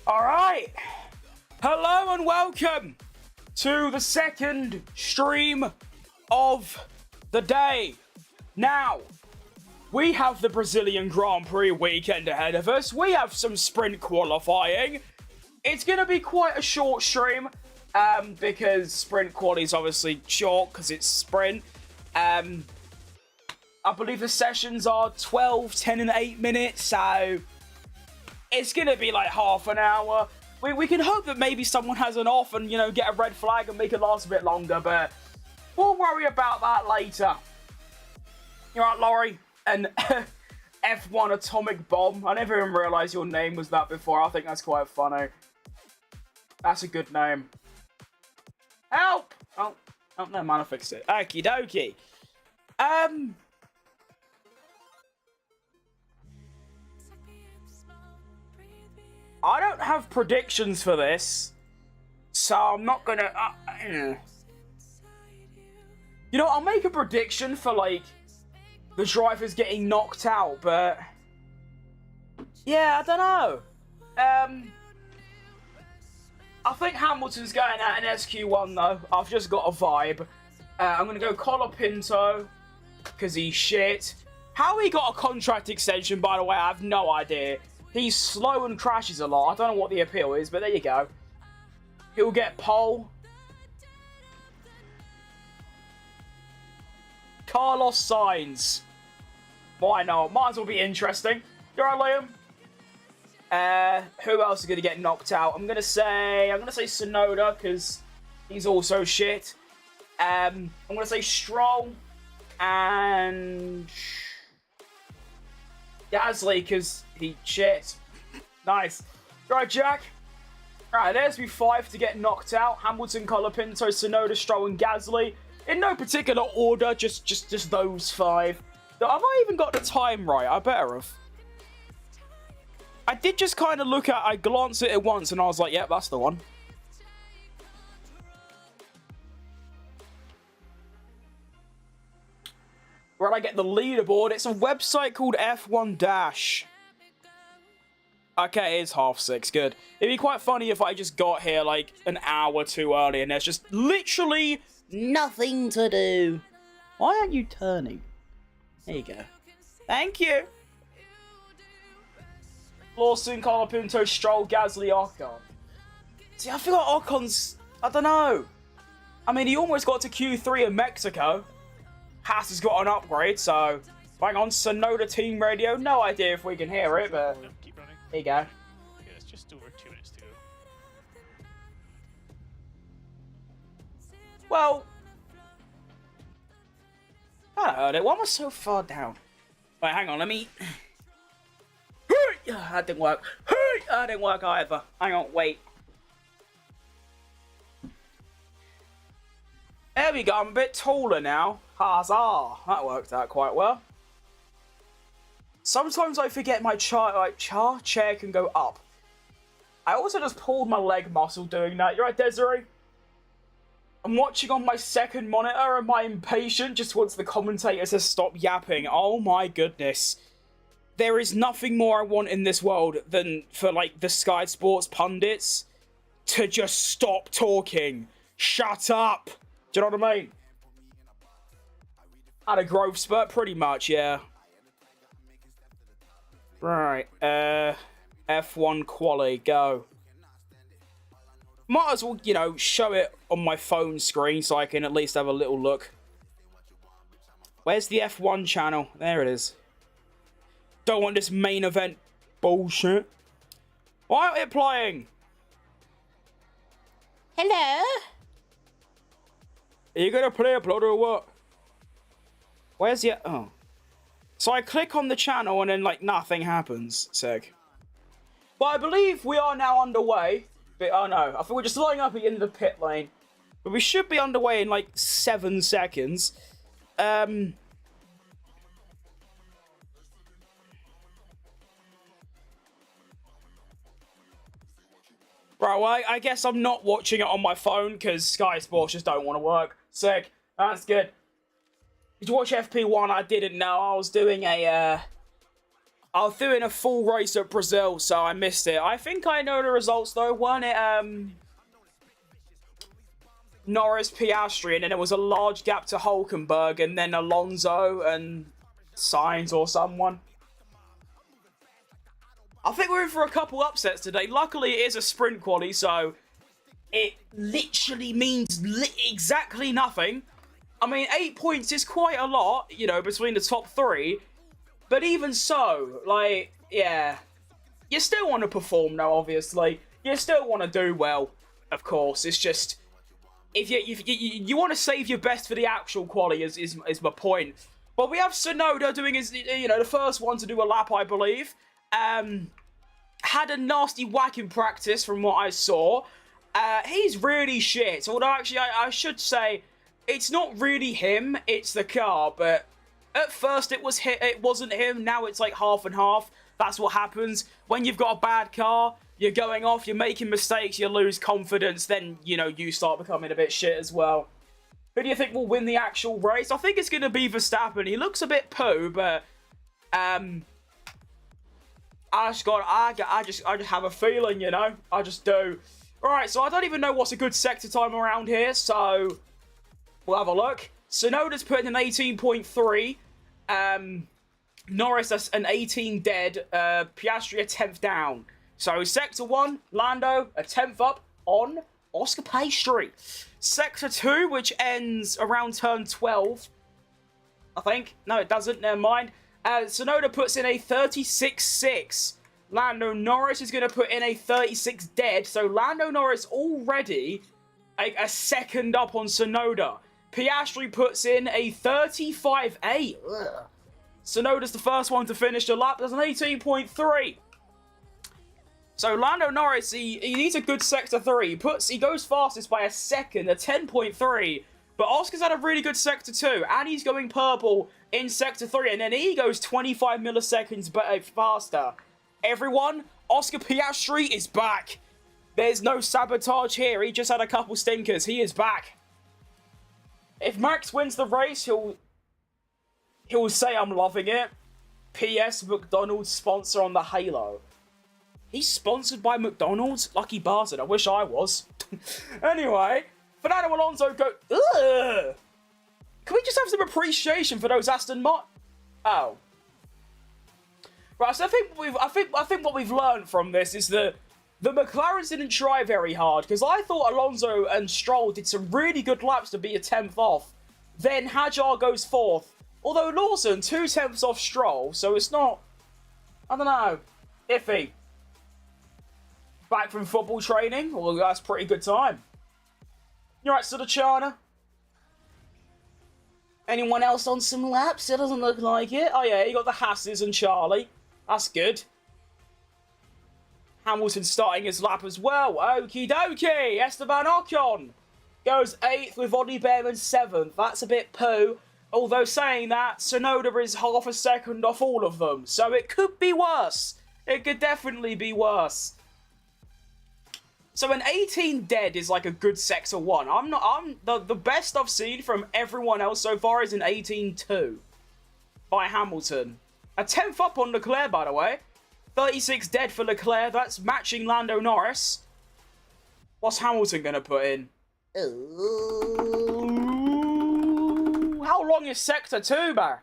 All right. Hello and welcome to the second stream of the day. Now, we have the Brazilian Grand Prix weekend ahead of us. We have some sprint qualifying. It's going to be quite a short stream because sprint quality is obviously short because it's sprint. I believe the sessions are 12, 10 and 8 minutes, so it's going to be like half an hour. We can hope that maybe someone has an off and, you know, get a red flag and make it last a bit longer, but we'll worry about that later. You're right, Laurie? And F1 Atomic Bomb. I never even realised your name was that before. I think that's quite funny. That's a good name. Help! Oh, no, man, I fixed it. Okie dokie. I don't have predictions for this, so I'm not gonna... You know, I'll make a prediction for, like, the drivers getting knocked out, but... yeah, I don't know. I think Hamilton's going out in SQ1, though. I've just got a vibe. I'm gonna go Colapinto, because he's shit. How he got a contract extension, by the way, I have no idea. He's slow and crashes a lot. I don't know what the appeal is, but there you go. He'll get pole. Carlos Sainz. Why not? Might as well be interesting. You alright, Liam? Who else is going to get knocked out? I'm going to say Tsunoda, because he's also shit. I'm going to say Stroll. And Gasly, because he shit. Nice. Right, Jack. Right, there's me 5 to get knocked out. Hamilton, Colapinto, Tsunoda, Stroll, and Gasly. In no particular order, just those 5. Have I even got the time right? I better have. I did just kind of I glanced at it once, and I was like, yep, that's the one. Where I get the leaderboard? It's a website called F1 Dash. Okay, it is 6:30. Good. It'd be quite funny if I just got here like an hour too early and there's just literally nothing to do. Why aren't you turning? There you go. Thank you. Lawson, Colapinto, Stroll, Gasly, Ocon. See, I forgot Ocon's... I don't know. I mean, he almost got to Q3 in Mexico. Haas has got an upgrade, so... hang on, Tsunoda Team Radio. No idea if we can hear it, but... keep running. There you go. Yeah, it's just over 2 minutes to go. Well... I heard it. Why am I so far down? Wait, hang on, let me... that didn't work. That didn't work either. Hang on, wait. There we go, I'm a bit taller now. Huzzah! That worked out quite well. Sometimes I forget my chair can go up. I also just pulled my leg muscle doing that. You're right, Desiree? I'm watching on my second monitor and my impatient just wants the commentator to stop yapping. Oh my goodness. There is nothing more I want in this world than for, like, the Sky Sports pundits to just stop talking. Shut up! Do you know what I mean? Had a growth spurt, pretty much, yeah. Right, F1 quali, go. Might as well, you know, show it on my phone screen so I can at least have a little look. Where's the F1 channel? There it is. Don't want this main event bullshit. Why aren't it playing? Hello? Are you gonna play upload or what? Where's the... oh. So I click on the channel and then, like, nothing happens. Sick. But I believe we are now underway. But, oh no, I think we're just lining up at the end of the pit lane. But we should be underway in, like, 7 seconds. Right, well, I guess I'm not watching it on my phone because Sky Sports just don't want to work. Sick. That's good. Did you watch FP1? I didn't know. I was doing a I was doing a full race at Brazil, so I missed it. I think I know the results, though. Weren't it, Norris, Piastri, and then there was a large gap to Hulkenberg, and then Alonso and Sainz or someone. I think we're in for a couple upsets today. Luckily, it is a sprint quali, so it literally means exactly nothing. I mean, 8 points is quite a lot, you know, between the top 3. But even so, like, yeah. You still want to perform, though, obviously. You still want to do well, of course. It's just, if you want to save your best for the actual quali is my point. But we have Tsunoda doing his, you know, the first one to do a lap, I believe. Had a nasty whack in practice from what I saw. He's really shit. Although, actually, I should say, it's not really him, it's the car. But at first, it wasn't him. Now it's like half and half. That's what happens. When you've got a bad car, you're going off, you're making mistakes, you lose confidence, then, you know, you start becoming a bit shit as well. Who do you think will win the actual race? I think it's going to be Verstappen. He looks a bit poo, but I just have a feeling, you know. I just do. Alright, so I don't even know what's a good sector time around here, so we'll have a look. Tsunoda's putting an 18.3. Norris an 18 dead. Piastri a 10th down. So sector 1, Lando a 10th up on Oscar Piastri. Sector 2, which ends around turn 12, I think. No, it doesn't. Never mind. Tsunoda puts in a 36.6. Lando Norris is going to put in a 36 dead. So Lando Norris already a second up on Tsunoda. Piastri puts in a 35.8. Tsunoda's the first one to finish the lap. There's an 18.3. So Lando Norris, he needs a good sector 3. He goes fastest by a second, a 10.3. But Oscar's had a really good sector 2, and he's going purple in sector 3, and then he goes 25 milliseconds faster. Everyone, Oscar Piastri is back. There's no sabotage here. He just had a couple stinkers. He is back. If Max wins the race, he'll say I'm loving it. P.S. McDonald's sponsor on the Halo. He's sponsored by McDonald's? Lucky bastard. I wish I was. Anyway, Fernando Alonso go... Ugh! Can we just have some appreciation for those Aston Martin? Oh. Right, so I think what we've learned from this is that the McLarens didn't try very hard, because I thought Alonso and Stroll did some really good laps to be a 10th off. Then Hadjar goes 4th. Although Lawson, 2 tenths off Stroll, so it's not... I don't know. Iffy. Back from football training? Well, that's a pretty good time. You alright, Sudachana? Anyone else on some laps? It doesn't look like it. Oh yeah, you got the Hasses and Charlie. That's good. Hamilton starting his lap as well. Okie dokie. Esteban Ocon goes 8th with Ollie Behrman 7th. That's a bit poo. Although saying that, Tsunoda is half a second off all of them. So it could be worse. It could definitely be worse. So an 18 dead is like a good sector 1. The best I've seen from everyone else so far is an 18-2 by Hamilton. A 10th up on Leclerc, by the way. 36 dead for Leclerc. That's matching Lando Norris. What's Hamilton going to put in? Ooh. How long is sector 2, man?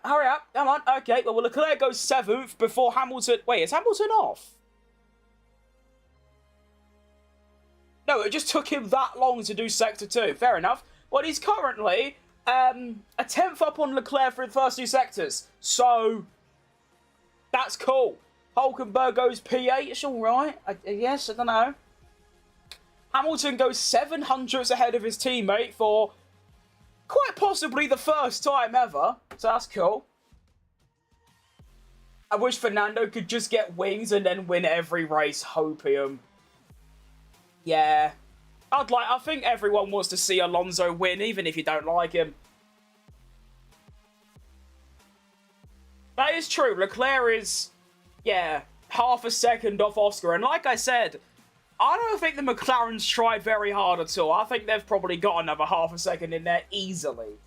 Hurry up. Come on. Okay, well, Leclerc goes 7th before Hamilton... Wait, is Hamilton off? No, it just took him that long to do sector 2. Fair enough. Well, he's currently a 10th up on Leclerc for the first 2 sectors. So, that's cool. Hulkenberg goes P8. It's all right. I guess. I don't know. Hamilton goes 700ths ahead of his teammate for quite possibly the first time ever. So, that's cool. I wish Fernando could just get wings and then win every race. Hopium. Yeah, I think everyone wants to see Alonso win, even if you don't like him. That is true. Leclerc is, yeah, half a second off Oscar. And like I said, I don't think the McLarens tried very hard at all. I think they've probably got another half a second in there easily.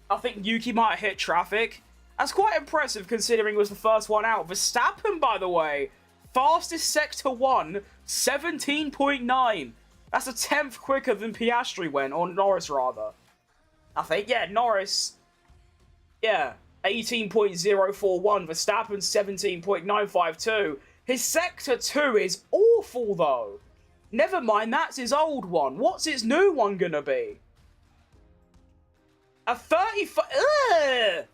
I think Yuki might have hit traffic. That's quite impressive considering it was the first one out. Verstappen, by the way, fastest Sector 1, 17.9. That's a 10th quicker than Piastri went, or Norris rather. I think, yeah, Norris, yeah, 18.041, Verstappen 17.952. His Sector 2 is awful though. Never mind, that's his old one. What's his new one gonna be? A 35... Ugh!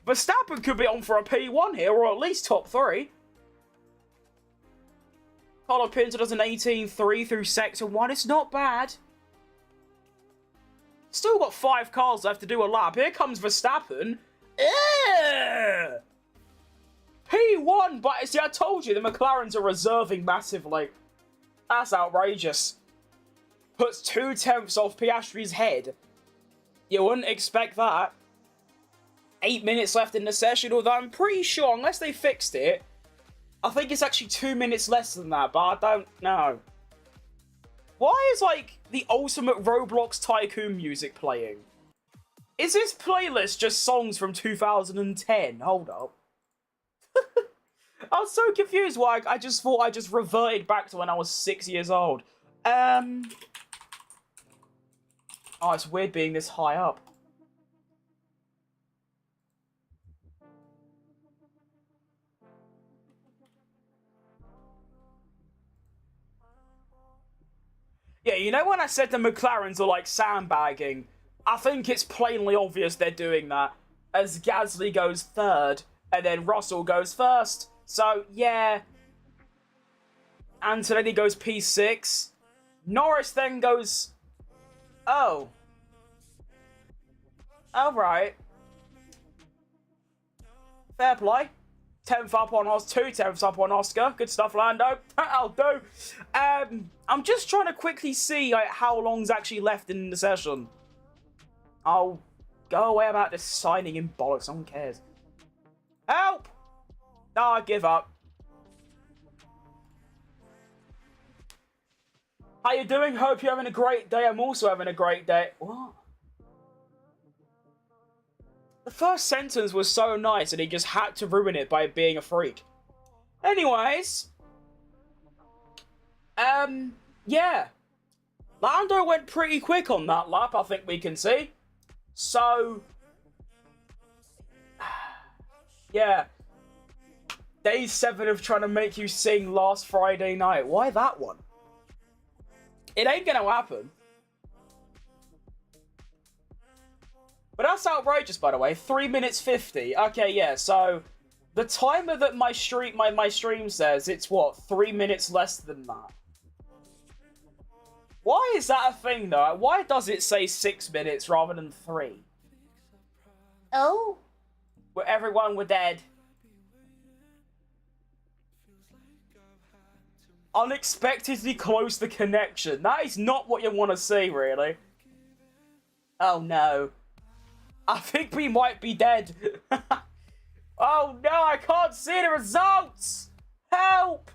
Verstappen could be on for a P1 here, or at least top 3. Colapinto does an 18.3 through Sector 1. It's not bad. Still got 5 cars left to do a lap. Here comes Verstappen. Ugh! P1, but see, I told you, the McLarens are reserving massively. That's outrageous. Puts 2/10 off Piastri's head. You wouldn't expect that. 8 minutes left in the session, although I'm pretty sure, unless they fixed it, I think it's actually 2 minutes less than that, but I don't know. Why is, like, the ultimate Roblox Tycoon music playing? Is this playlist just songs from 2010? Hold up. I was so confused why I just thought I just reverted back to when I was 6 years old. Oh, it's weird being this high up. Yeah, you know when I said the McLarens are like sandbagging? I think it's plainly obvious they're doing that, as Gasly goes 3rd, and then Russell goes 1st. So, yeah. Antonelli goes P6. Norris then goes... Oh. Alright. Fair play. 10th up on Oscar, 2/10 up on Oscar. Good stuff, Lando. That'll do. I'm just trying to quickly see like, how long's actually left in the session. I'll go away about this signing in bollocks. No one cares. Help! No, I give up. How you doing? Hope you're having a great day. I'm also having a great day. What? The first sentence was so nice and he just had to ruin it by being a freak. Anyways. Yeah. Lando went pretty quick on that lap, I think we can see. So... yeah. Day 7 of trying to make you sing last Friday night. Why that one? It ain't gonna happen. But that's outrageous, by the way. 3 minutes 50. Okay, yeah, so... the timer that my stream says, it's what? 3 minutes less than that. Why is that a thing, though? Why does it say 6 minutes rather than 3? Oh? Where everyone were dead. Unexpectedly close the connection. That is not what you want to see, really. Oh, no. I think we might be dead. Oh, no, I can't see the results. Help.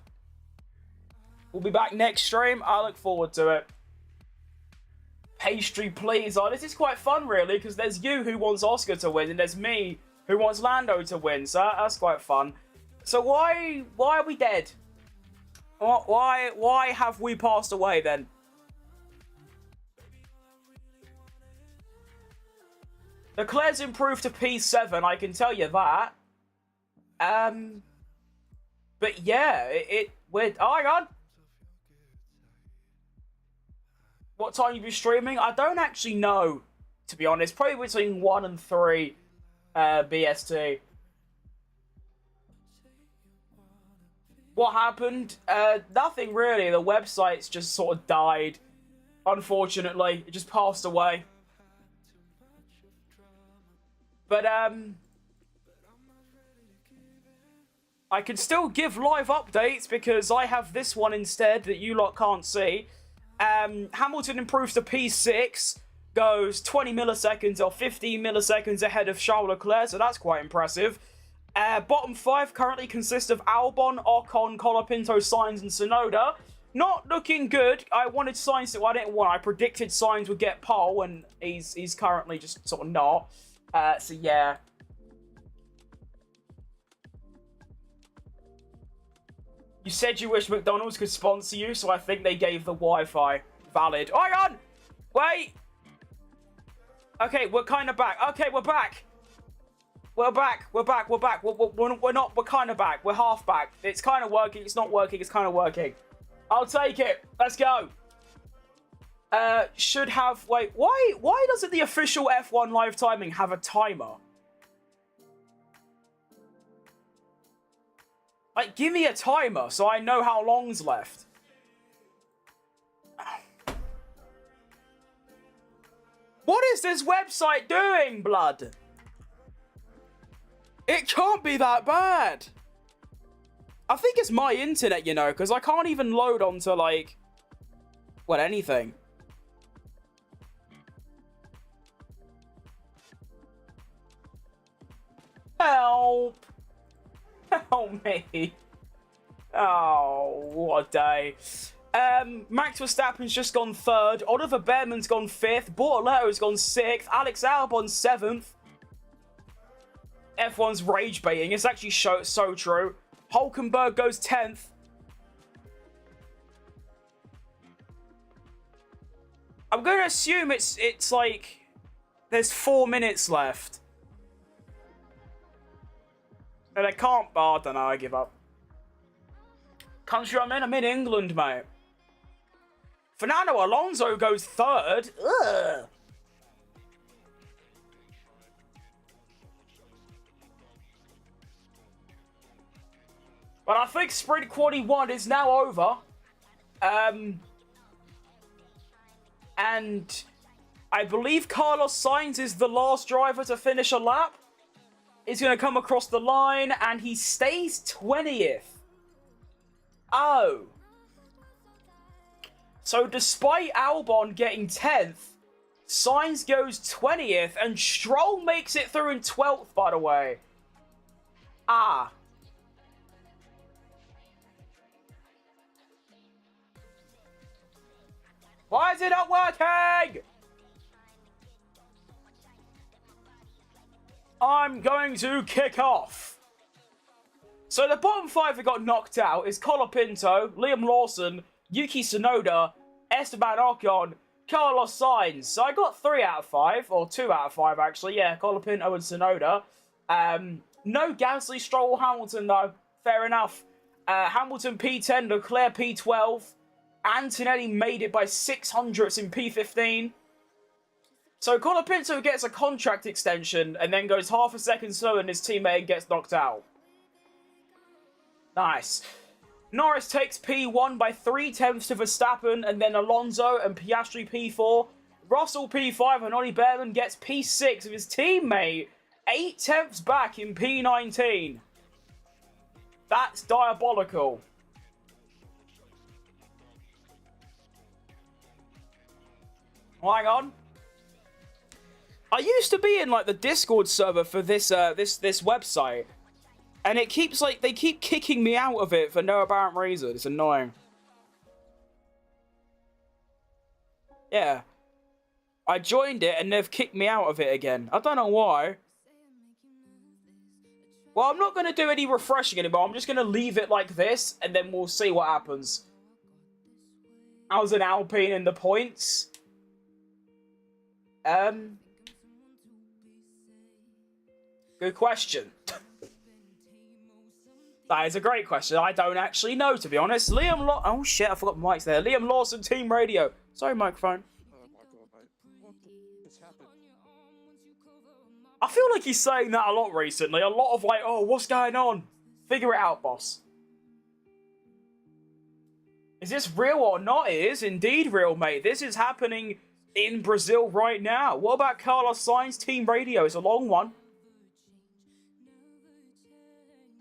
We'll be back next stream. I look forward to it. Pastry, please. Oh, this is quite fun, really, because there's you who wants Oscar to win, and there's me who wants Lando to win, so that's quite fun. So why are we dead? Why have we passed away, then? Leclerc's improved to P7, I can tell you that. But yeah, we're... Oh, hang on. What time you be streaming? I don't actually know, to be honest. Probably between 1 and 3 BST. What happened? Nothing really. The website's just sort of died. Unfortunately. It just passed away. But, I can still give live updates because I have this one instead that you lot can't see. Hamilton improves to P6, goes 20 milliseconds or 15 milliseconds ahead of Charles Leclerc, so that's quite impressive. Bottom 5 currently consists of Albon, Ocon, Colapinto, Sainz, and Tsunoda. Not looking good. I wanted Sainz to... Well, I didn't want... I predicted Sainz would get pole, and he's currently just sort of not. So, yeah. You said you wish McDonald's could sponsor you, so I think they gave the Wi-Fi. Valid. Oh, hang on! Wait! Okay, we're kind of back. Okay, we're back. We're back. We're back. We're back. We're not. We're kind of back. We're half back. It's kind of working. It's not working. It's kind of working. I'll take it. Let's go. Should have... Wait, why doesn't the official F1 live timing have a timer? Like, give me a timer so I know how long's left. What is this website doing, blood? It can't be that bad. I think it's my internet, you know, because I can't even load onto, like... Well, anything. Help! Help me. Oh, what a day. Max Verstappen's just gone 3rd. Oliver Behrman's gone 5th. Bortoletto's gone 6th. Alex Albon's 7th. F1's rage baiting. It's actually so true. Hulkenberg goes 10th. I'm going to assume it's like... There's 4 minutes left. And I can't... Oh, I don't know. I give up. Country I'm in England, mate. Fernando Alonso goes 3rd. Ugh. But I think Sprint Quali 1 is now over. And I believe Carlos Sainz is the last driver to finish a lap. He's going to come across the line, and he stays 20th. Oh. So despite Albon getting 10th, Sainz goes 20th, and Stroll makes it through in 12th, by the way. Ah. Why is it not working? I'm going to kick off. So the bottom 5 that got knocked out is Colapinto, Liam Lawson, Yuki Tsunoda, Esteban Ocon, Carlos Sainz. So I got 3 out of 5, or 2 out of 5 actually. Yeah, Colapinto and Tsunoda. No Gasly, Stroll, Hamilton though. Fair enough. Hamilton P10, Leclerc P12. Antonelli made it by 600ths in P15. So Colapinto gets a contract extension and then goes half a second slower than his teammate and gets knocked out. Nice. Norris takes P1 by 0.3 to Verstappen, and then Alonso and Piastri P4. Russell P5 and Ollie Behrman gets P6 of his teammate 0.8 back in P19. That's diabolical. Hang on. I used to be in like the Discord server for this this website, and it keeps like they keep kicking me out of it for no apparent reason. It's annoying. Yeah, I joined it and they've kicked me out of it again. I don't know why. Well, I'm not going to do any refreshing anymore. I'm just going to leave it like this, and then we'll see what happens. How's an Alpine in the points? Good question. That is a great question. I don't actually know, to be honest. Oh shit, I forgot my mic's there. Liam Lawson, Team Radio. Sorry, microphone. Oh my god, mate. What has happened? I feel like he's saying that a lot recently. A lot of like, oh, what's going on? Figure it out, boss. Is this real or not? It is indeed real, mate. This is happening in Brazil right now. What about Carlos Sainz, Team Radio? It's a long one.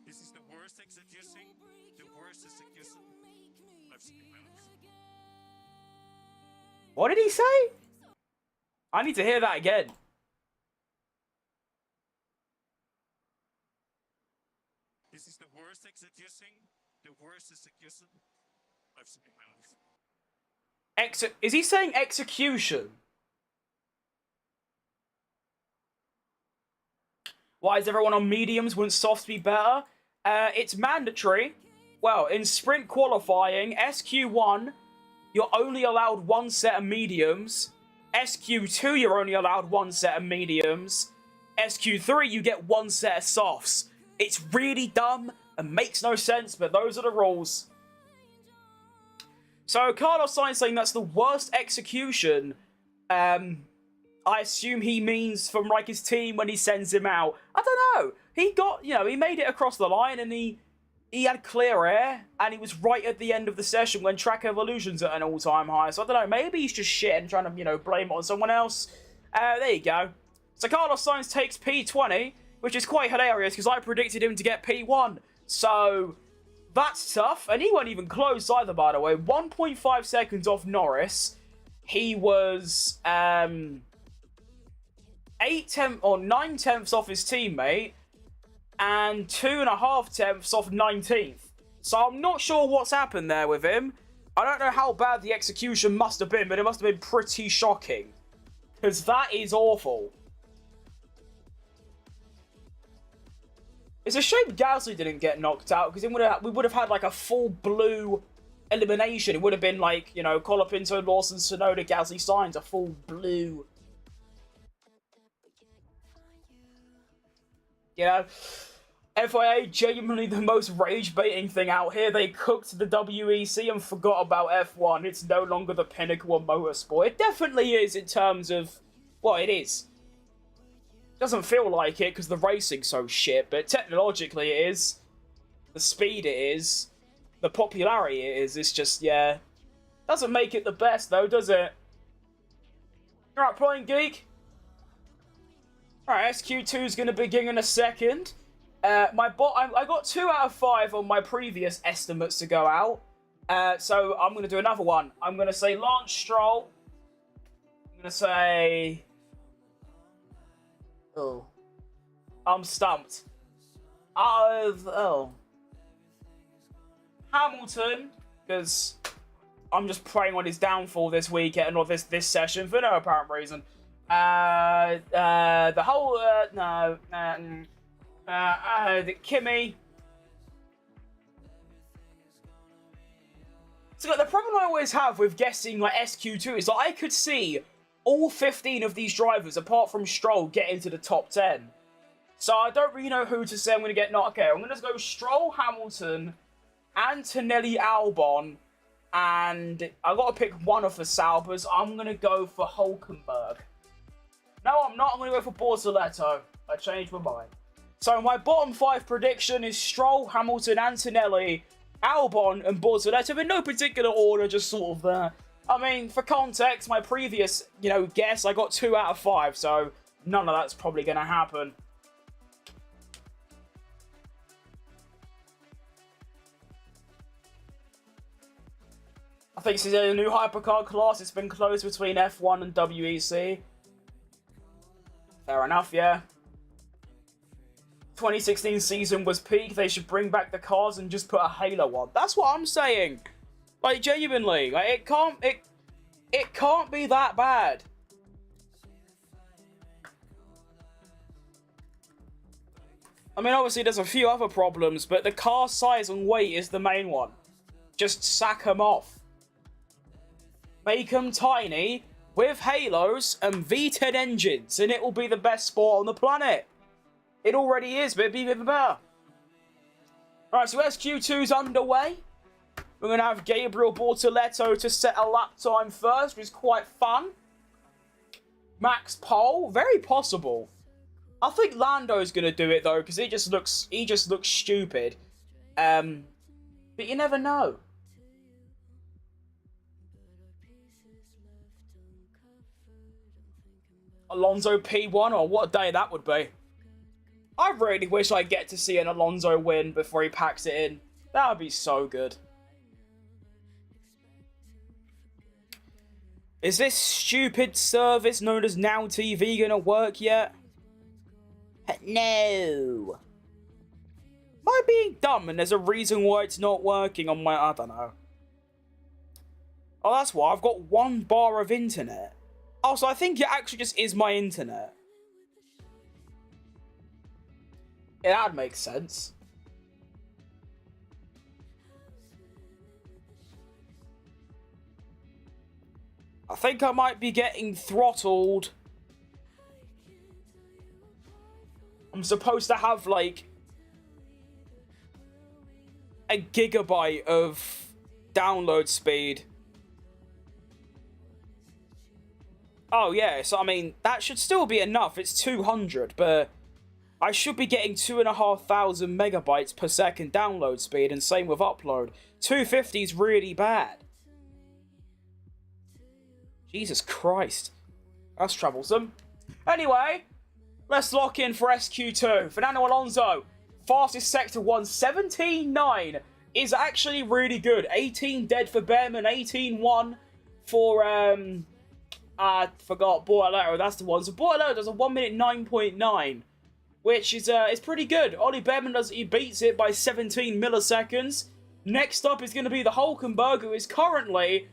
This is the worst execution. The worst execution I've seen in my life. What did he say? I need to hear that again. This is the worst execution. The worst execution I've seen in my life. Is he saying execution? Why is everyone on mediums? Wouldn't softs be better? It's mandatory. Well, in sprint qualifying, SQ1, you're only allowed one set of mediums. SQ2, you're only allowed one set of mediums. SQ3, you get one set of softs. It's really dumb and makes no sense, but those are the rules. So, Carlos Sainz saying that's the worst execution. I assume he means from, like, his team when he sends him out. I don't know. He got, you know, he made it across the line and he had clear air, and he was right at the end of the session when track evolution's at an all-time high. So I don't know, maybe he's just shit and trying to, you know, blame it on someone else. There you go. So Carlos Sainz takes P20, which is quite hilarious because I predicted him to get P1. So that's tough, and he wasn't even close either, by the way. 1.5 seconds off Norris. He was 9 tenths off his teammate, and 2.5 tenths off 19th. So I'm not sure what's happened there with him. I don't know how bad the execution must have been, but it must have been pretty shocking. Because that is awful. It's a shame Gasly didn't get knocked out, because we would have had like a full blue elimination. It would have been like, you know, Colapinto, Lawson, Tsunoda, Gasly, Sainz, a full blue. You know, FIA, genuinely the most rage-baiting thing out here. They cooked the WEC and forgot about F1. It's no longer the pinnacle of motorsport. It definitely is in terms of, well, it is. Doesn't feel like it because the racing's so shit, but technologically it is. The speed it is. The popularity it is. It's just, yeah. Doesn't make it the best though, does it? Alright, Playing Geek. Alright, SQ2 is going to begin in a second. I got 2 out of 5 on my previous estimates to go out. So I'm going to do another one. I'm going to say Lance Stroll. I'm going to say... Oh. I'm stumped. Hamilton, because I'm just praying on his downfall this weekend, or this session, for no apparent reason. The whole, Kimmy. So like, the problem I always have with guessing like SQ2 is that I could see all 15 of these drivers, apart from Stroll, get into the top 10. So I don't really know who to say I'm going to get. Not okay. I'm going to go Stroll, Hamilton, Antonelli, Albon, and I got to pick one of the Saubers. I'm going to go for Hulkenberg. No, I'm not. I'm going to go for Bortoletto. I changed my mind. So my bottom 5 prediction is Stroll, Hamilton, Antonelli, Albon, and Bortoletto in no particular order, just sort of there. I mean, for context, my previous, you know, guess, I got 2 out of 5, so none of that's probably going to happen. I think since a new hypercar class, it's been closed between F1 and WEC. Fair enough, yeah. 2016 season was peak. They should bring back the cars and just put a Halo on. That's what I'm saying. Like, genuinely, like, it can't be that bad. I mean, obviously, there's a few other problems, but the car size and weight is the main one. Just sack them off. Make them tiny, with halos and V10 engines, and it will be the best sport on the planet. It already is, but it'd be even better. Alright, so SQ2's underway. We're going to have Gabriel Bortoletto to set a lap time first, which is quite fun. Max pole, very possible. I think Lando's going to do it, though, because he just looks stupid. But you never know. Alonso P1, or what a day that would be. I really wish I get to see an Alonso win before he packs it in. That would be so good. Is this stupid service known as Now TV gonna work yet? No. Am I being dumb and there's a reason why it's not working on my... I don't know. Oh, that's why. I've got 1 bar of internet. Oh, so I think it actually just is my internet. Yeah, that makes sense. I think I might be getting throttled. I'm supposed to have, like, a gigabyte of download speed. Oh, yeah, so, I mean, that should still be enough. It's 200, but I should be getting 2,500 megabytes per second download speed, and same with upload. 250 is really bad. Jesus Christ. That's troublesome. Anyway, let's lock in for SQ2. Fernando Alonso, fastest sector 1, 17.9 is actually really good. 18 dead for Behrman, 18.1 for, I forgot, Bortolero, that's the one. So Bortolero does a 1 minute 9.9, which is pretty good. Ollie Behrman he beats it by 17 milliseconds. Next up is going to be the Hulkenberg, who is currently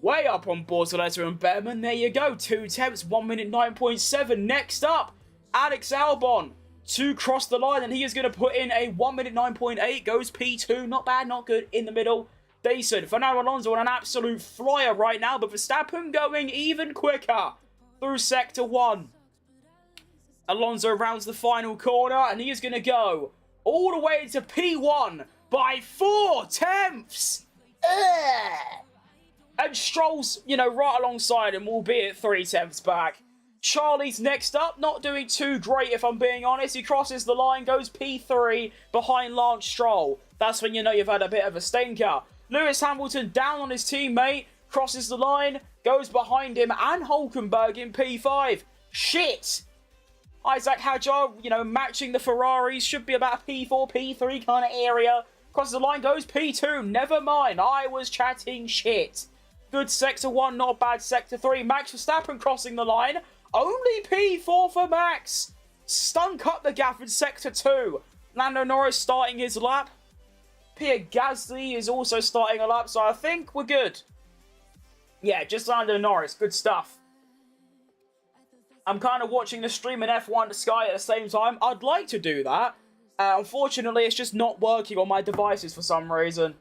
way up on Bortolero and Behrman. There you go, 2 tenths, 1 minute 9.7. Next up, Alex Albon to cross the line, and he is going to put in a 1 minute 9.8. Goes P2, not bad, not good, in the middle. Decent. Fernando Alonso on an absolute flyer right now, but Verstappen going even quicker through Sector 1. Alonso rounds the final corner, and he is going to go all the way to P1 by 4 tenths. And Stroll's, you know, right alongside him, albeit 3 tenths back. Charlie's next up, not doing too great if I'm being honest. He crosses the line, goes P3 behind Lance Stroll. That's when you know you've had a bit of a stinker. Lewis Hamilton down on his teammate, crosses the line, goes behind him and Hulkenberg in P5. Shit! Isaac Hadjar, you know, matching the Ferraris, should be about a P4, P3 kind of area. Crosses the line, goes P2. Never mind, I was chatting shit. Good Sector 1, not bad Sector 3. Max Verstappen crossing the line. Only P4 for Max. Stunk up the gap in Sector 2. Lando Norris starting his lap. Pierre Gasly is also starting a lap, so I think we're good. Yeah, just Lando Norris. Good stuff. I'm kind of watching the stream in F1 to Sky at the same time. I'd like to do that. Unfortunately, it's just not working on my devices for some reason.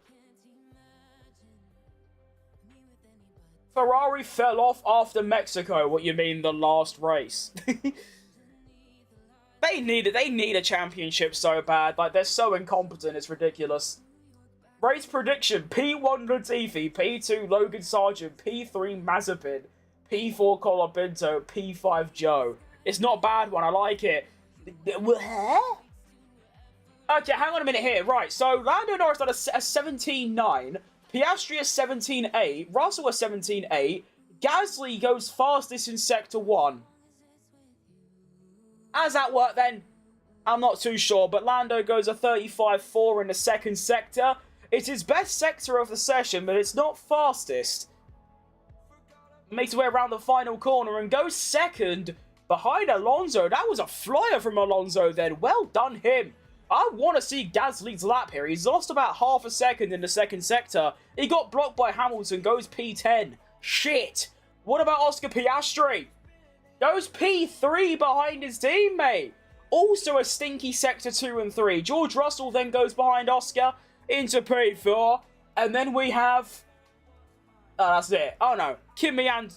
Ferrari fell off after Mexico. What you mean, the last race? They need a championship so bad. Like, they're so incompetent, it's ridiculous. Race prediction: P1 Latifi, P2 Logan Sargent, P3 Mazepin, P4 Colapinto, P5 Joe. It's not a bad one, I like it. Okay, hang on a minute here. Right, so Lando Norris done a 17.9, Piastri a 17.8, Russell a 17.8, Gasly goes fastest in Sector 1. How does that work then? I'm not too sure, but Lando goes a 35.4 in the second sector. It's his best sector of the session, but it's not fastest. Makes his way around the final corner and goes second behind Alonso. That was a flyer from Alonso then. Well done him. I want to see Gasly's lap here. He's lost about half a second in the second sector. He got blocked by Hamilton, goes P10. Shit. What about Oscar Piastri? Goes P3 behind his teammate. Also a stinky Sector 2 and 3. George Russell then goes behind Oscar into P4. And then we have... Oh, that's it. Oh, no. Kimi and...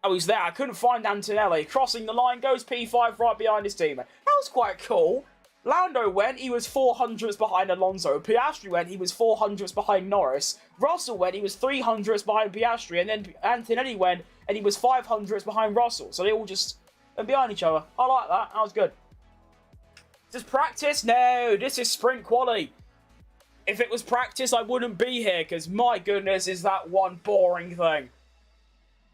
Oh, he's there. I couldn't find Antonelli. Crossing the line, goes P5 right behind his teammate. That was quite cool. Lando went, he was 400ths behind Alonso. Piastri went, he was 400ths behind Norris. Russell went, he was 300ths behind Piastri. And then Antonelli went, and he was 500ths behind Russell. So they all just went behind each other. I like that. That was good. Is this practice? No, this is sprint quality. If it was practice, I wouldn't be here, because my goodness, is that one boring thing.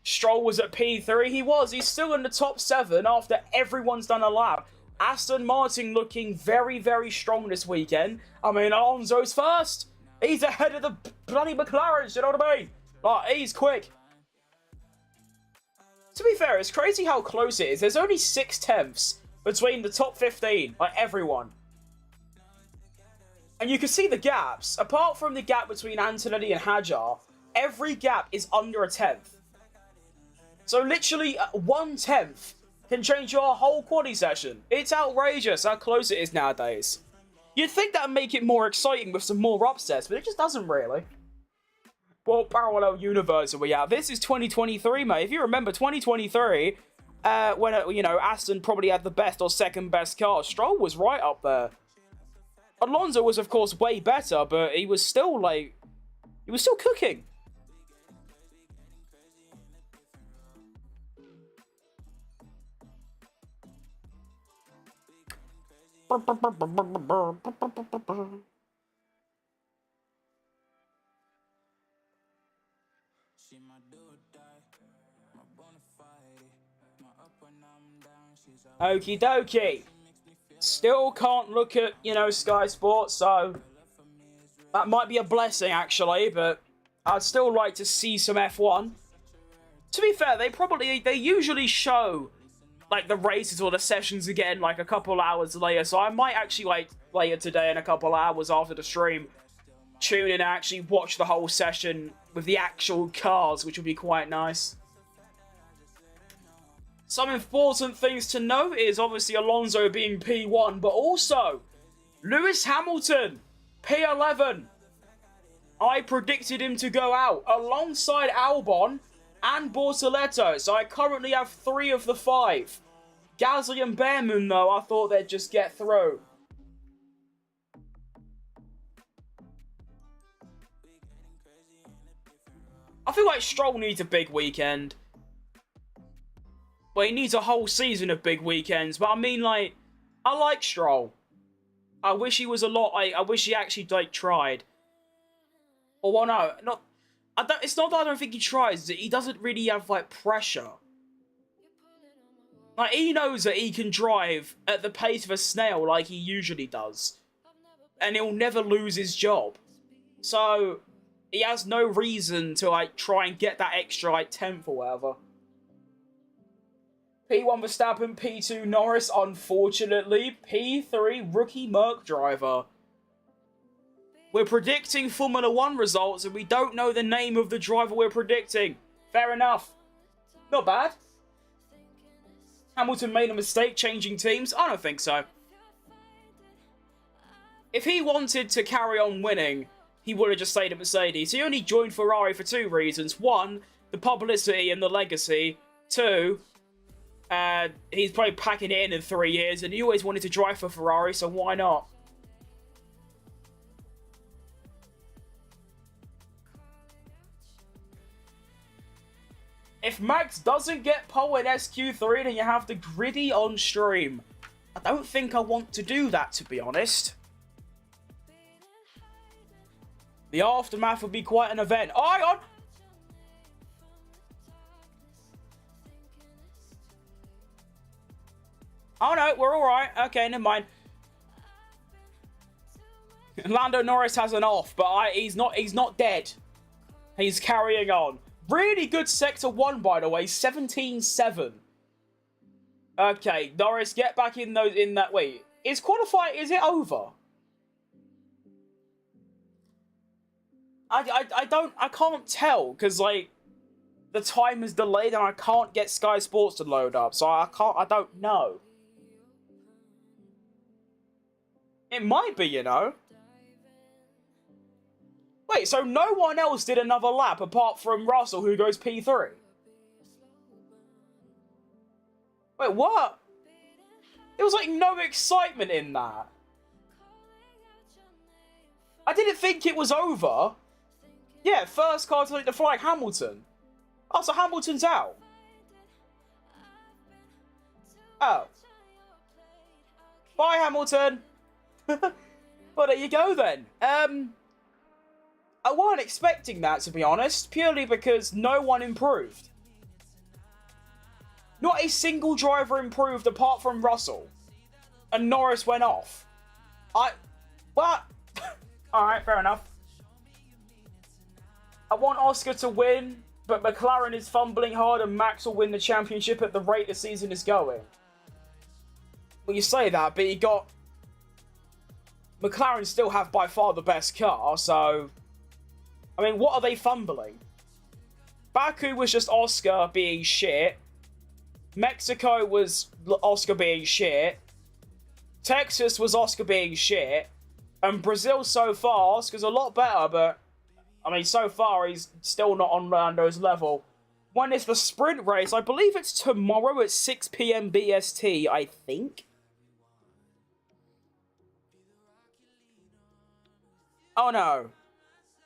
Stroll was at P3. He was. He's still in the top 7 after everyone's done a lap. Aston Martin looking very, very strong this weekend. I mean, Alonso's first. He's ahead of the bloody McLarens, you know what I mean? Like, he's quick. To be fair, it's crazy how close it is. There's only 6 tenths between the top 15, like everyone. And you can see the gaps. Apart from the gap between Antonelli and Hadjar, every gap is under a tenth. So literally 1 tenth can change your whole quali session. It's outrageous how close it is nowadays. You'd think that would make it more exciting with some more upsets, but it just doesn't really. What parallel universe are we at? This is 2023, mate. If you remember 2023, when, you know, Aston probably had the best or second best car, Stroll was right up there. Alonso was, of course, way better, but he was still, like, he was still cooking. Okie dokie. Still can't look at, you know, Sky Sports, so that might be a blessing, actually, but I'd still like to see some F1. To be fair, they usually show, like, the races or the sessions again, like, a couple hours later, so I might actually, like, later today in a couple hours after the stream, tune in and actually watch the whole session with the actual cars, which would be quite nice. Some important things to note is obviously Alonso being P1, but also Lewis Hamilton, P11. I predicted him to go out alongside Albon and Bortoletto, so I currently have 3 of the 5. Gasly and Behrman, though, I thought they'd just get through. I feel like Stroll needs a big weekend. Well, he needs a whole season of big weekends, but I mean, like, I like Stroll. I wish he was a lot, I wish he actually, like, tried. Or, well, no, it's not that I don't think he tries, he doesn't really have, like, pressure. Like, he knows that he can drive at the pace of a snail like he usually does. And he'll never lose his job. So, he has no reason to, like, try and get that extra, like, 10th or whatever. P1 Verstappen, P2 Norris, unfortunately. P3 rookie Merc driver. We're predicting Formula 1 results and we don't know the name of the driver we're predicting. Fair enough. Not bad. Hamilton made a mistake changing teams? I don't think so. If he wanted to carry on winning, he would have just stayed at Mercedes. He only joined Ferrari for 2 reasons. 1, the publicity and the legacy. 2, he's probably packing it in 3 years, and he always wanted to drive for Ferrari, so why not? If Max doesn't get pole in SQ3, then you have the griddy on stream. I don't think I want to do that, to be honest. The aftermath would be quite an event. Oh, hang on! Oh no, we're alright. Okay, never mind. Lando Norris has an off, but he's not dead. He's carrying on. Really good Sector 1, by the way. 17-7. Okay, Norris, get back in that... Wait, is it over? I can't tell, because, like, the time is delayed and I can't get Sky Sports to load up, so I don't know. It might be, you know. Wait, so no one else did another lap apart from Russell, who goes P3? Wait, what? There was, like, no excitement in that. I didn't think it was over. Yeah, first car to take the flag, Hamilton. Oh, so Hamilton's out. Oh. Bye, Hamilton. Well, there you go, then. I wasn't expecting that, to be honest, purely because no one improved. Not a single driver improved apart from Russell. And Norris went off. What? Alright, fair enough. I want Oscar to win, but McLaren is fumbling hard and Max will win the championship at the rate the season is going. Well, you say that, but you got... McLaren still have by far the best car, so... I mean, what are they fumbling? Baku was just Oscar being shit. Mexico was Oscar being shit. Texas was Oscar being shit. And Brazil so far, Oscar's a lot better, but I mean, so far, he's still not on Lando's level. When is the sprint race? I believe it's tomorrow at 6 PM BST, I think. Oh, no.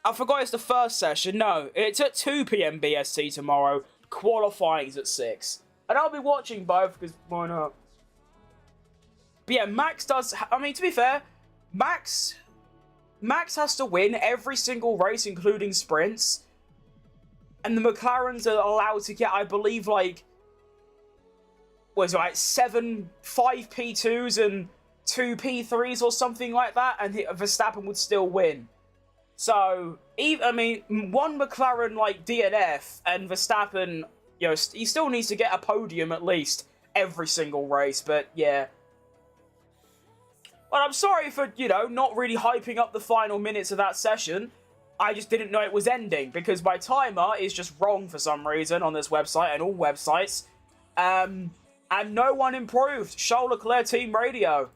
I forgot it's the first session. No, it's at 2 PM BST tomorrow. Qualifying's at 6. And I'll be watching both, because why not? But yeah, Max does... I mean, to be fair, Max has to win every single race, including sprints. And the McLarens are allowed to get, I believe, like... What is it, like 5 P2s and 2 P3s or something like that, and Verstappen would still win. So, I mean, one McLaren, like, DNF, and Verstappen, you know, he still needs to get a podium at least every single race, but yeah. Well, I'm sorry for, you know, not really hyping up the final minutes of that session. I just didn't know it was ending, because my timer is just wrong for some reason on this website and all websites. And no one improved. Charles Leclerc Team Radio.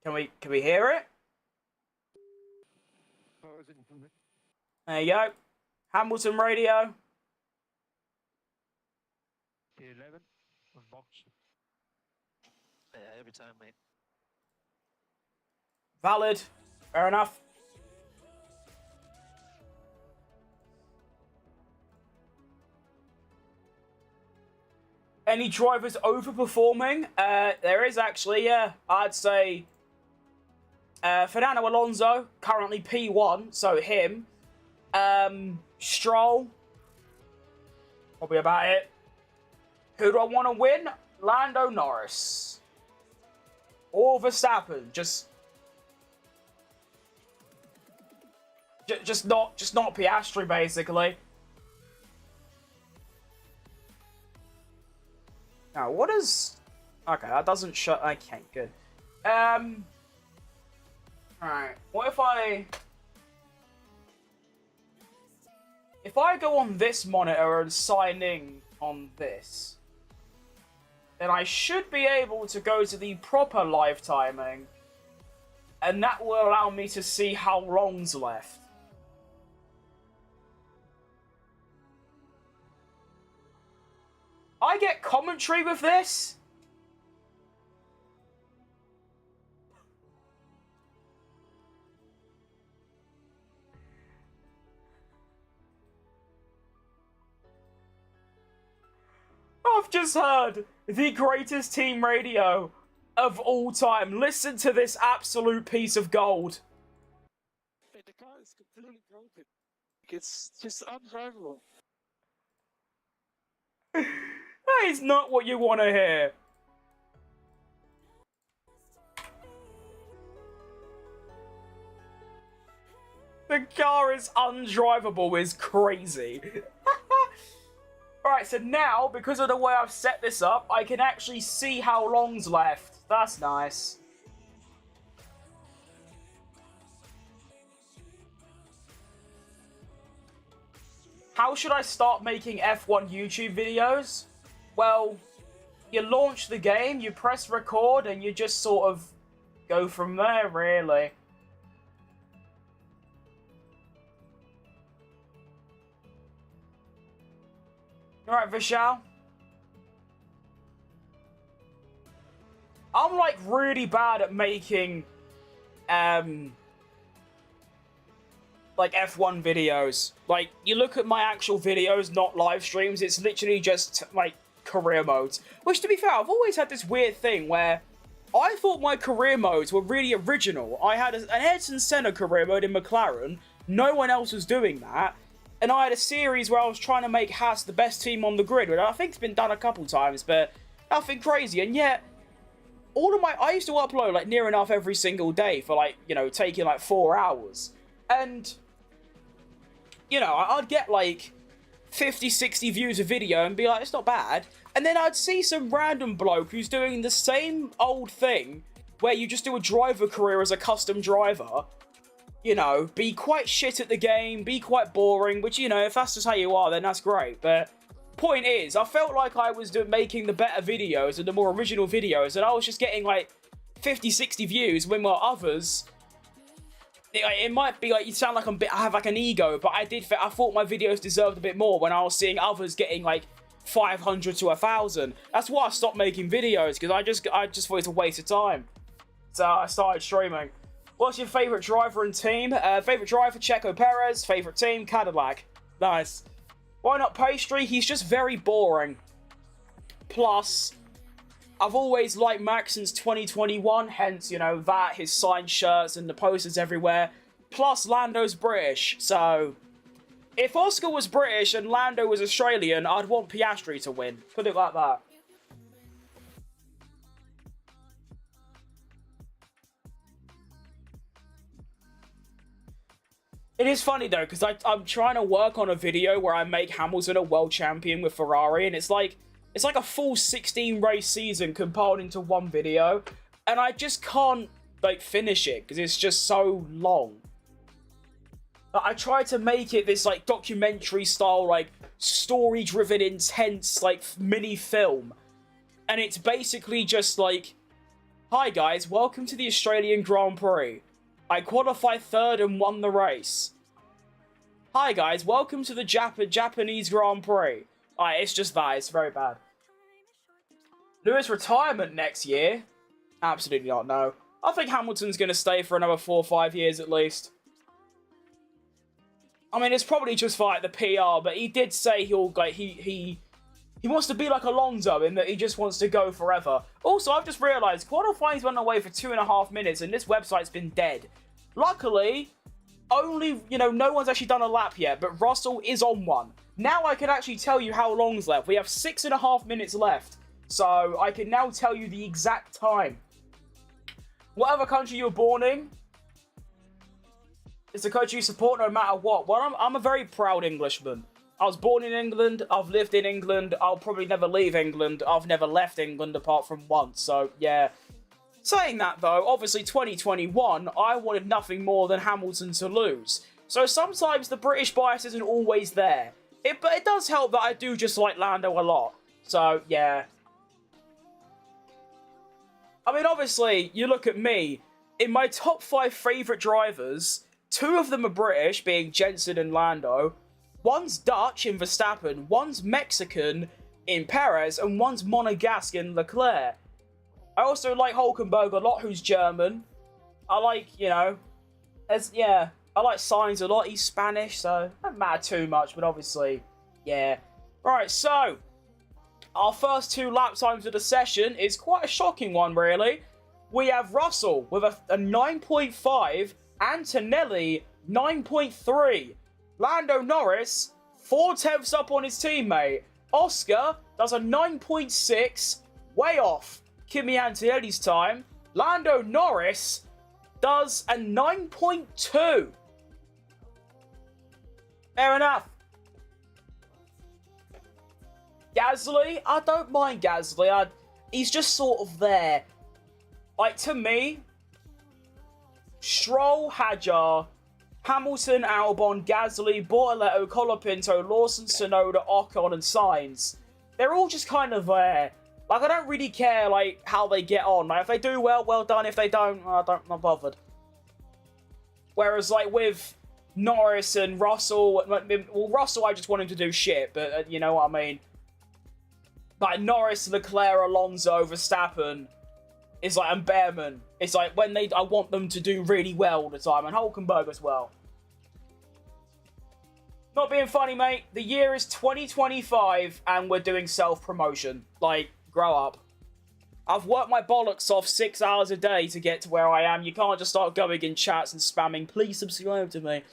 Can we hear it? There you go. Hamilton Radio. 11 on box. Yeah, every time, mate. Valid. Fair enough. Any drivers overperforming? There is actually, yeah. I'd say Fernando Alonso, currently P1, so him. Stroll. Probably about it. Who do I want to win? Lando Norris. Or Verstappen. Just not Piastri, basically. Now, what is... Okay, that doesn't show... Okay, good. Alright, what if I... If I go on this monitor and sign in on this, then I should be able to go to the proper live timing, and that will allow me to see how long's left. I get commentary with this? I've just heard the greatest team radio of all time. Listen to this absolute piece of gold. Hey, the car is completely broken. It's just undrivable. That is not what you want to hear. The car is undrivable is crazy. Alright, so now, because of the way I've set this up, I can actually see how long's left. That's nice. How should I start making F1 YouTube videos? Well, you launch the game, you press record, and you just sort of go from there, really. Alright, Vishal. I'm, like, really bad at making, like, F1 videos. Like, you look at my actual videos, not live streams, it's literally just, like, career modes. Which, to be fair, I've always had this weird thing where I thought my career modes were really original. I had an Ayrton Senna career mode in McLaren. No one else was doing that. And I had a series where I was trying to make Haas the best team on the grid, which I think's been done a couple times, but nothing crazy. And yet, I used to upload, like, near enough every single day for, like, you know, taking, like, 4 hours. And, you know, I'd get, like, 50, 60 views a video and be like, it's not bad. And then I'd see some random bloke who's doing the same old thing, where you just do a driver career as a custom driver. You know, be quite shit at the game, be quite boring, which, you know, if that's just how you are, then that's great. But point is, I felt like I was making the better videos and the more original videos, and I was just getting, like, 50, 60 views, when while others, it might be like, you sound like I have like an ego, but I thought my videos deserved a bit more when I was seeing others getting like 500 to 1,000. That's why I stopped making videos, because I just thought it's a waste of time. So I started streaming. What's your favourite driver and team? Favourite driver, Checo Perez. Favourite team, Cadillac. Nice. Why not Pastry? He's just very boring. Plus, I've always liked Max since 2021, hence, you know, that, his signed shirts and the posters everywhere. Plus, Lando's British, so if Oscar was British and Lando was Australian, I'd want Piastri to win. Put it like that. It is funny though, because I'm trying to work on a video where I make Hamilton a world champion with Ferrari, and it's like a full 16 race season compiled into one video, and I just can't like finish it because it's just so long. But I tried to make it this like documentary style, like story driven, intense like mini film, and it's basically just like, hi guys, welcome to the Australian Grand Prix. I qualified third and won the race. Hi guys, welcome to the Japanese Grand Prix. It's just that, it's very bad. Lewis retirement next year? Absolutely not, no. I think Hamilton's going to stay for another 4 or 5 years at least. I mean, it's probably just for like the PR, but he did say he'll like he wants to be like Alonso in that he just wants to go forever. Also, I've just realised qualifying's went away for 2.5 minutes and this website's been dead. Luckily, only, you know, no one's actually done a lap yet, but Russell is on one. Now I can actually tell you how long's left. We have 6.5 minutes left, so I can now tell you the exact time. Whatever country you were born in, it's a country you support no matter what. Well, I'm a very proud Englishman. I was born in England, I've lived in England, I'll probably never leave England, I've never left England apart from once, so yeah. Saying that though, obviously 2021, I wanted nothing more than Hamilton to lose. So sometimes the British bias isn't always there. But it does help that I do just like Lando a lot. So yeah. I mean, obviously, you look at me, in my top 5 favourite drivers, 2 of them are British, being Jensen and Lando. One's Dutch in Verstappen, one's Mexican in Perez, and one's Monegasque in Leclerc. I also like Hulkenberg a lot, who's German. I like, you know, I like Sainz a lot, he's Spanish, so it doesn't matter too much, but obviously, yeah. Right, so, our first 2 lap times of the session is quite a shocking one, really. We have Russell with a 9.5, Antonelli 9.3. Lando Norris, 4 tenths up on his teammate. Oscar does a 9.6, way off Kimi Antonelli's time. Lando Norris does a 9.2. Fair enough. Gasly, I don't mind Gasly. He's just sort of there. Like, to me, Stroll, Hadjar, Hamilton, Albon, Gasly, Bortoletto, Colapinto, Lawson, Tsunoda, Ocon, and Sainz. They're all just kind of there. Like, I don't really care, like, how they get on. Like, if they do well, well done. If they don't, I'm not bothered. Whereas, like, with Norris and Russell, well, Russell, I just want him to do shit, but you know what I mean. Like, Norris, Leclerc, Alonso, Verstappen is like, and Behrman. It's like, when I want them to do really well all the time, and Hulkenberg as well. Not being funny, mate. The year is 2025, and we're doing self-promotion. Like, grow up. I've worked my bollocks off 6 hours a day to get to where I am. You can't just start going in chats and spamming, please subscribe to me.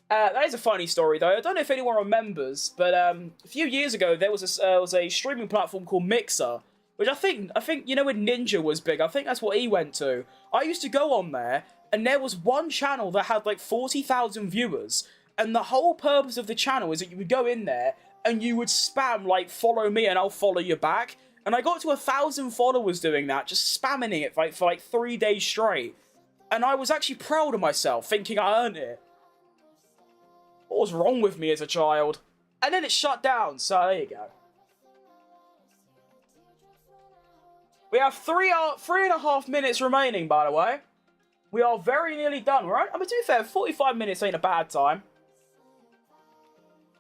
That is a funny story, though. I don't know if anyone remembers, but a few years ago, there was a streaming platform called Mixer, which I think, you know, when Ninja was big, I think that's what he went to. I used to go on there, and there was one channel that had, like, 40,000 viewers, and the whole purpose of the channel is that you would go in there, and you would spam, like, follow me and I'll follow you back. And I got to 1,000 followers doing that, just spamming it for like 3 days straight. And I was actually proud of myself, thinking I earned it. What was wrong with me as a child? And then it shut down, so there you go. We have 3.5 minutes remaining, by the way. We are very nearly done, right? I mean, to be fair, 45 minutes ain't a bad time.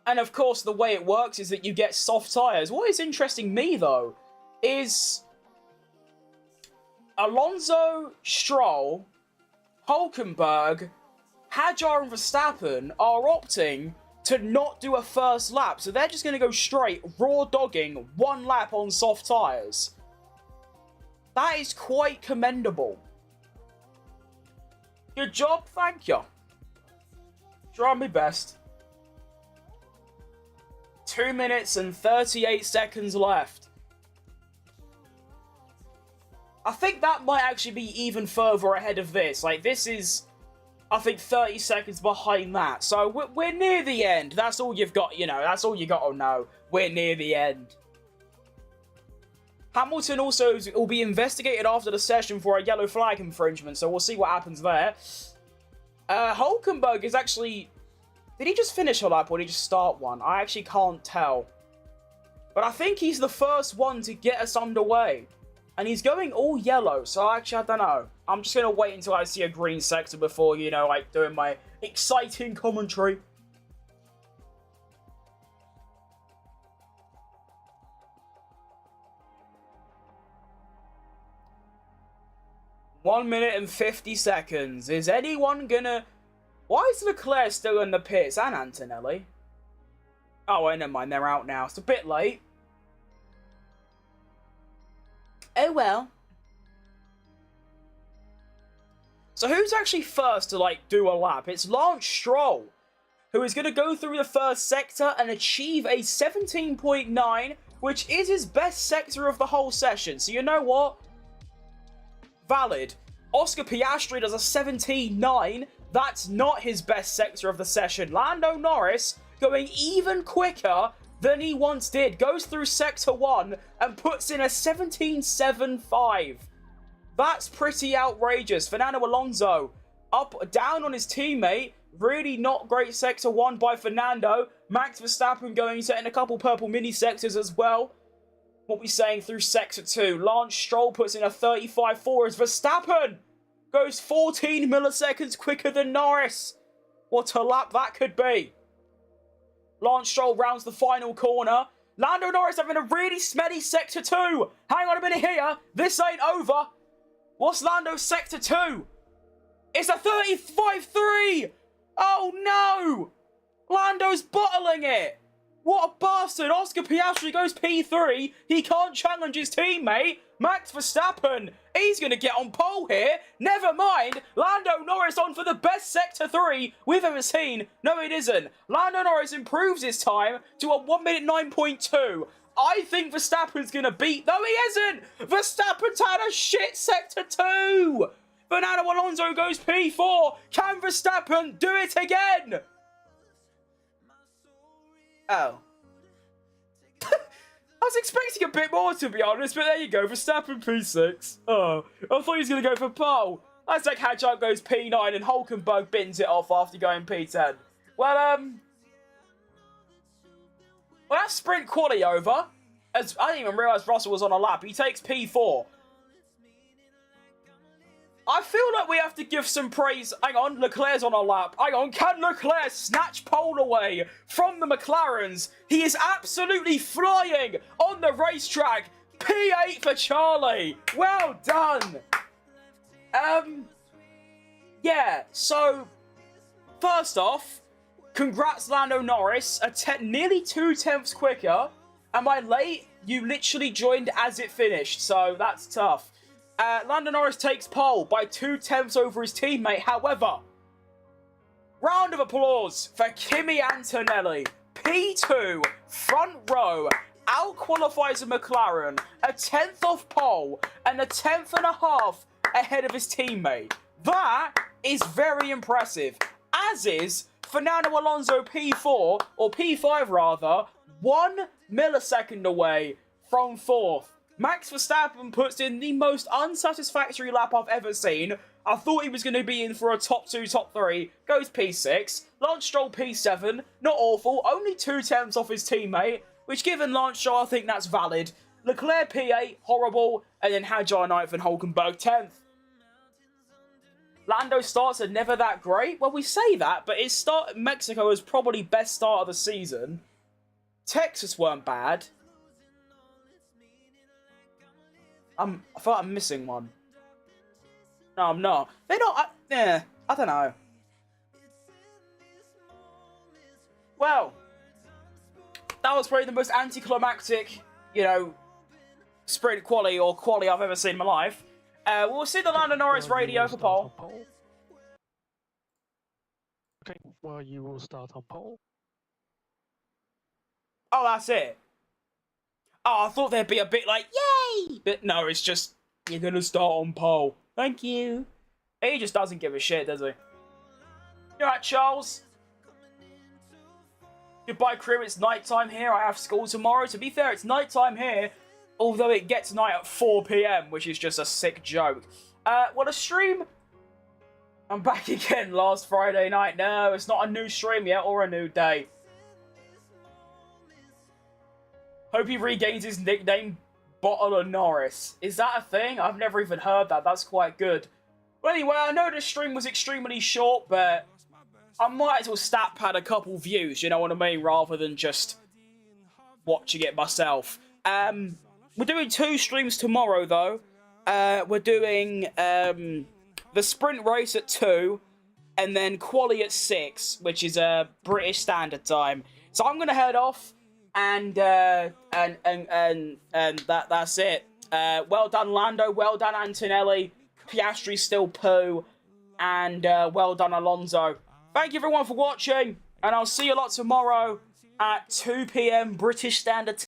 And of course, the way it works is that you get soft tyres. What is interesting me, though, is Alonso, Stroll, Hulkenberg, Hadjar and Verstappen are opting to not do a first lap. So they're just going to go straight, raw dogging, one lap on soft tyres. That is quite commendable. Good job, thank you. Try my best. 2 minutes and 38 seconds left. I think that might actually be even further ahead of this. Like, this is, I think, 30 seconds behind that. So, we're near the end. That's all you've got, you know. That's all you got to know. We're near the end. Hamilton also will be investigated after the session for a yellow flag infringement, so we'll see what happens there. Hulkenberg is actually... Did he just finish a lap or did he just start one? I actually can't tell. But I think he's the first one to get us underway. And he's going all yellow, so actually, I don't know. I'm just going to wait until I see a green sector before, you know, like, doing my exciting commentary. One minute and 50 seconds. Is anyone gonna... Why is Leclerc still in the pits and Antonelli? Oh, wait, never mind. They're out now. It's a bit late. Oh, well. So who's actually first to, like, do a lap? It's Lance Stroll, who is going to go through the first sector and achieve a 17.9, which is his best sector of the whole session. So you know what? Valid. Oscar Piastri does a 17.9. That's not his best sector of the session. Lando Norris, going even quicker than he once did, goes through sector 1 and puts in a 17.75. That's pretty outrageous. Fernando Alonso down on his teammate. Really not great sector 1 by Fernando. Max Verstappen going to in a couple purple mini sectors as well. What we saying through sector 2? Lance Stroll puts in a 35.4 as Verstappen goes 14 milliseconds quicker than Norris. What a lap that could be. Lance Stroll rounds the final corner. Lando Norris having a really smelly sector 2. Hang on a minute here. This ain't over. What's Lando's sector 2? It's a 35.3. Oh no. Lando's bottling it. What a bastard! Oscar Piastri goes P3. He can't challenge his teammate. Max Verstappen, he's going to get on pole here. Never mind. Lando Norris on for the best sector 3 we've ever seen. No, it isn't. Lando Norris improves his time to a 1 minute 9.2. I think Verstappen's going to beat... No, he isn't. Verstappen's had a shit sector 2. Fernando Alonso goes P4. Can Verstappen do it again? Oh. I was expecting a bit more, to be honest, but there you go, Verstappen P6. Oh, I thought he was going to go for pole. That's like Hadjar goes P9 and Hulkenberg bins it off after going P10. Well, that's sprint quali over. As I didn't even realise Russell was on a lap. He takes P4. I feel like we have to give some praise. Hang on, Leclerc's on a lap. Hang on, can Leclerc snatch pole away from the McLarens? He is absolutely flying on the racetrack. P8 for Charlie. Well done. Yeah, so, first off, congrats Lando Norris. Nearly 2 tenths quicker. Am I late? You literally joined as it finished, so that's tough. Lando Norris takes pole by 2 tenths over his teammate. However, round of applause for Kimi Antonelli. P2, front row, out-qualifies a McLaren, a 10th off pole, and a 10th and a half ahead of his teammate. That is very impressive, as is Fernando Alonso P4, or P5 rather, 1 millisecond away from 4th. Max Verstappen puts in the most unsatisfactory lap I've ever seen. I thought he was going to be in for a top 2, top 3. Goes P6. Lance Stroll P7. Not awful. Only 2 tenths off his teammate. Which, given Lance Stroll, I think that's valid. Leclerc P8, horrible, and then Hadjar 9th and Hulkenberg 10th. Lando starts are never that great. Well, we say that, but his start at Mexico was probably best start of the season. Texas weren't bad. I feel like I'm missing one. No, I'm not. They're not. I don't know. Well, that was probably the most anticlimactic, you know, sprint quali or quali I've ever seen in my life. We'll see the Lando Norris radio for pole. Okay, well, you will start on pole. Oh, that's it. Oh, I thought there'd be a bit like, yay! But no, it's just, you're going to start on pole. Thank you. He just doesn't give a shit, does he? You alright, Charles? Goodbye, crew. It's nighttime here. I have school tomorrow. To be fair, it's nighttime here, although it gets night at 4 PM, which is just a sick joke. What a stream. I'm back again last Friday night. No, it's not a new stream yet or a new day. Hope he regains his nickname, Bottle of Norris. Is that a thing? I've never even heard that. That's quite good. Well, anyway, I know the stream was extremely short, but I might as well stat pad a couple views, you know what I mean, rather than just watching it myself. We're doing 2 streams tomorrow, though. We're doing the sprint race at 2, and then quali at 6, which is a British Standard Time. So I'm gonna head off, and that's it. Well done, Lando. Well done, Antonelli. Piastri still poo, and well done, Alonso. Thank you everyone for watching, and I'll see you lot tomorrow at 2 PM British Standard